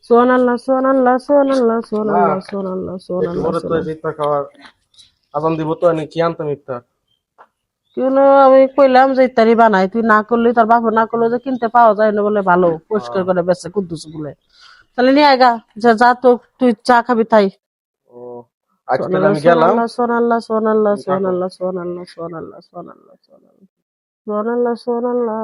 সুবহানাল্লাহ সুবহানাল্লাহ সুবহানাল্লাহ সুবহানাল্লাহ সুবহানাল্লাহ সুবহানাল্লাহ তোরে তো ইফতার খাওয়ার আজান দিব তো আমি কি আনতাম ইফতার। কেন আমি কইলাম যে ইত্যাদি বানাই, তুই না করলি, তার বাবা না করলে যে কিনতে পাওয়া যায় না বলে ভালো পরিষ্কার করে বেচে কুদ্দুস বলে। তাহলে নিয়ে আয়গা, যা তো তুই চা খাবি তাই। ও আজকে তাহলে আমি গেলাম। সুবহানাল্লাহ সুবহানাল্লাহ সুবহানাল্লাহ সুবহানাল্লাহ সুবহানাল্লাহ সুবহানাল্লাহ সুবহানাল্লাহ সুবহানাল্লাহ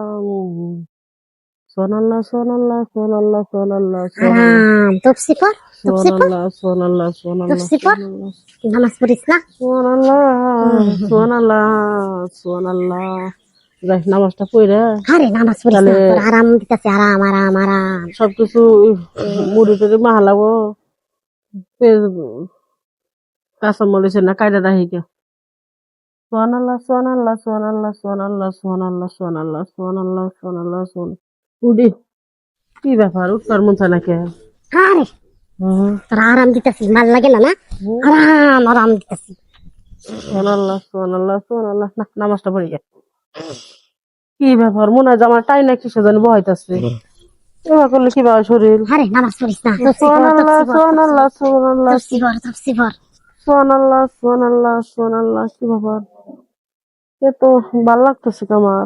সুবহানাল্লাহ সুবহানাল্লাহ সুবহানাল্লাহ সুবহানাল্লাহ হারাম তফসি পড় তফসি পড় সুবহানাল্লাহ সুবহানাল্লাহ সুবহানাল্লাহ তফসি পড় নামাজ পড়িস না সুবহানাল্লাহ সুবহানাল্লাহ সুবহানাল্লাহ। যাই নামাজটা পড়ে আরে নামাজ পড়িস না তোর আরাম দিতেছে আরাম আরাম আরাম সবকিছু মুড়ি টুড়ি মাহালাবো, কাঁচামরিচের না কায়দা রাখিকে। সুবহানাল্লাহ সুবহানাল্লাহ সুবহানাল্লাহ সুবহানাল্লাহ সুবহানাল্লাহ সুবহানাল্লাহ সুবহানাল্লাহ সুবহানাল্লাহ সুবহান উডি কি ব্যাপার, উঠবার মন চায় নাকি? আরে তোর আরাম দিতেছি ভাল লাগে না না আরাম আরাম দিতেছি সুবহানাল্লাহ সুবহানাল্লাহ সুবহানাল্লাহ। না নামাজটা পড়ি গে। কি ব্যাপার, মনে হয় যে আমার টাই না কিসে জানি বহাইতাছে, এবার করলে কি ভাবে শরীর। আরে নামাজ পড়িস না সুবহানাল্লাহ সুবহানাল্লাহ সুবহানাল্লাহ তফসি পড় তফসি পড় সুবহানাল্লাহ সুবহানাল্লাহ সুবহানাল্লাহ। কি ব্যাপার, এ তো ভাল লাগতেছে আমার,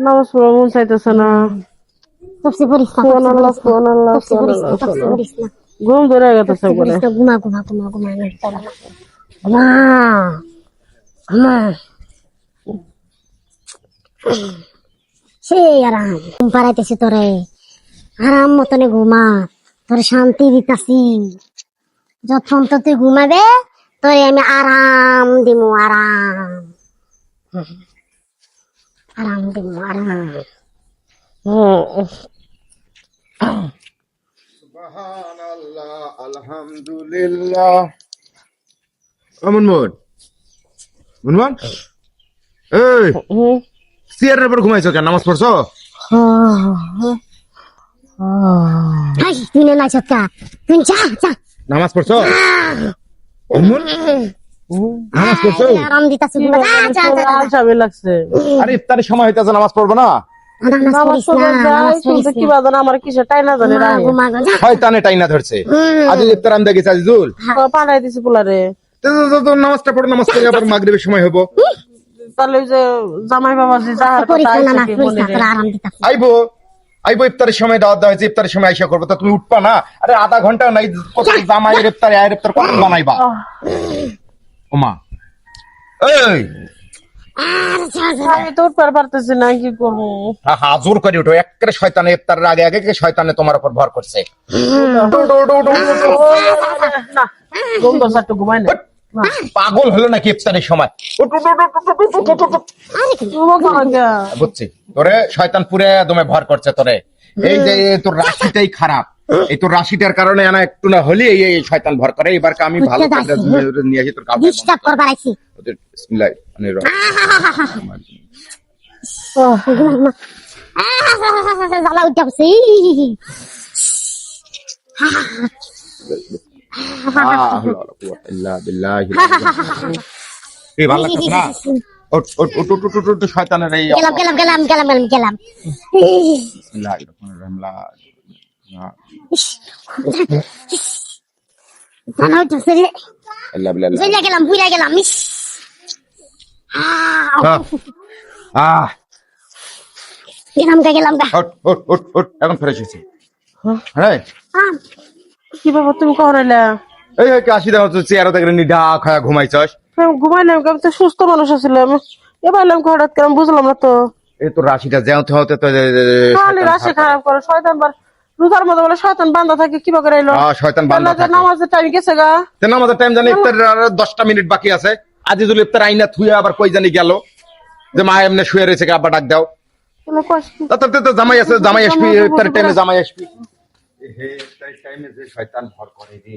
নামাজ পড়া মন চাইতেছে না। তফসি পড়িস না সুবহানাল্লাহ সুবহানাল্লাহ তফসি পড়িস না সুবহানাল্লাহ তফসি সুবহানাল্লাহ। পড়িস না ঘুম ধরে গেছে করে। ঘুমা ঘুমা ঘুমা ঘুমা ঘুমা ঘুমা ঘুমা সে আরাম ঘুম পাড়াইতেছি তোরে আরাম মতনে ঘুমা তোরে শান্তি দিতাছি যখন তো তুই ঘুমাবে তোরে আমি আরাম দিমু আরাম আরাম দিমু আরাম সুবহানাল্লাহ আলহামদুলিল্লাহ। মুনমুন মুনমুন এই চেয়ারের উপর ঘুমাইছো কেন? নামাজ পড়ছো? হাই তুই না চক্কা তুই যা যা নামাজ পড়ছো? মুনমুন নামাজ পড়ছো? আরাম দিতাছি ঘুমা যা যা যা আলসামি লাগছে। আরে ইফতারের সময় হইতাছে, নামাজ পড়বে না? নামাজ পড়ে যাই শুনতে কি বাজান আমার কিসে টাই না জানি রাহে ঘুমা যা শয়তানে টাইনা ধরছে। আজ ইফতার আমি দেখেছি আজিজুল। পাঠাই দিছি পোলারে। তো নামাজটা পড়ো, নামাজ পড়ে আবার মাগরিবের সময় হবো। তাহলে ওই যে জামাই বাবাজি যাহার কথা পড়িস না আইছে না কি পড়িস মনে না রে। তোর আরাম দিতাছি আইবো আইবো ইফতারের সময় দাওয়াত দেওয়া হয়েছে, ইফতারের সময় আইসা করবো, তা তুমি উঠবা না? আরে আধা ঘন্টা নাই, কত জামাইয়ের ইফতার আয়ের ইফতার কত বানাইবা? ওমা এই আমি তো উঠবার পারতেছি না, কি করবো? হা হা জোর করে উঠো, একেবারে শয়তানে ইফতারের আগে আগে শয়তানে তোমার উপর ভর করছে। উঠো, উঠো, উঠো, উঠো, উঠো, উঠো। না ঘুম দশ একটু ঘুমাই না। পাগল হলো নাকি ইফতারের সময়? উঠ, উঠ, উঠ, উঠ, উঠ, উঠ, উঠ, উঠ, উঠ। বুঝছি তোরে শয়তান পুরে দমে ভর করছে তোরে। এই যে তোর রাশিটাই খারাপ, এই তোর রাশিটার কারণে না একটু না হলে এই শয়তান ভর করে। এবার আমি ভালো করে নিয়ে আসি তোর কাছে। ডিস্টার্ব করবার আইছি বিসমিল্লাহ মানে জ্বালা উঠছে এই ভালো লাগছে না? উঠ উঠ উঠ উঠ উঠ উঠ শয়তানের এই গেলাম গেলাম গেলাম গেলাম গেলাম গেলাম বিসমিল্লাহির রহমানির রহিম। জ্বালা উঠছে রে আল্লাহ বিল্লাহ জ্বলে গেলাম বুইরা গেলাম ইস গেলাম গা গেলাম গা উঠ উঠ উঠ উঠ এখন ফ্রেশ হয়েছে। হ্যাঁ কি ব্যাপার, তুমি কখন এলা? এই কাশি দাও তো চেয়ারে দেখে নিডা খায়া ঘুমাইছস। ঘুমাইলাম, আমি তো সুস্থ মানুষ আছিলাম, এবার এলাম হঠাৎ করে, আমি বুঝলাম না তো। এই তো রাশিটা যেতে হতে তো খালি রাশি খারাপ করে শয়তান, রোজার মধ্যে বলে শয়তান বান্ধা থাকে, কি করে এলো? শয়তান বান্দা থাকে। নামাজের টাইম গেছে গা, তে নামাজের টাইম জানি ইফতারের আর 10টা মিনিট বাকি আছে। আজিজুল ইফতার আইনা থুয়ে আবার কই জানি গেল, যে মা এমনি শুয়ে রয়েছে, আব্বা ডাক দাও। তাতে তো জামাই আছে, জামাই আসবি ইফতারের টাইমে, জামাই আসবি। হে ইফতারের টাইমে যে শয়তান ভর করে রে।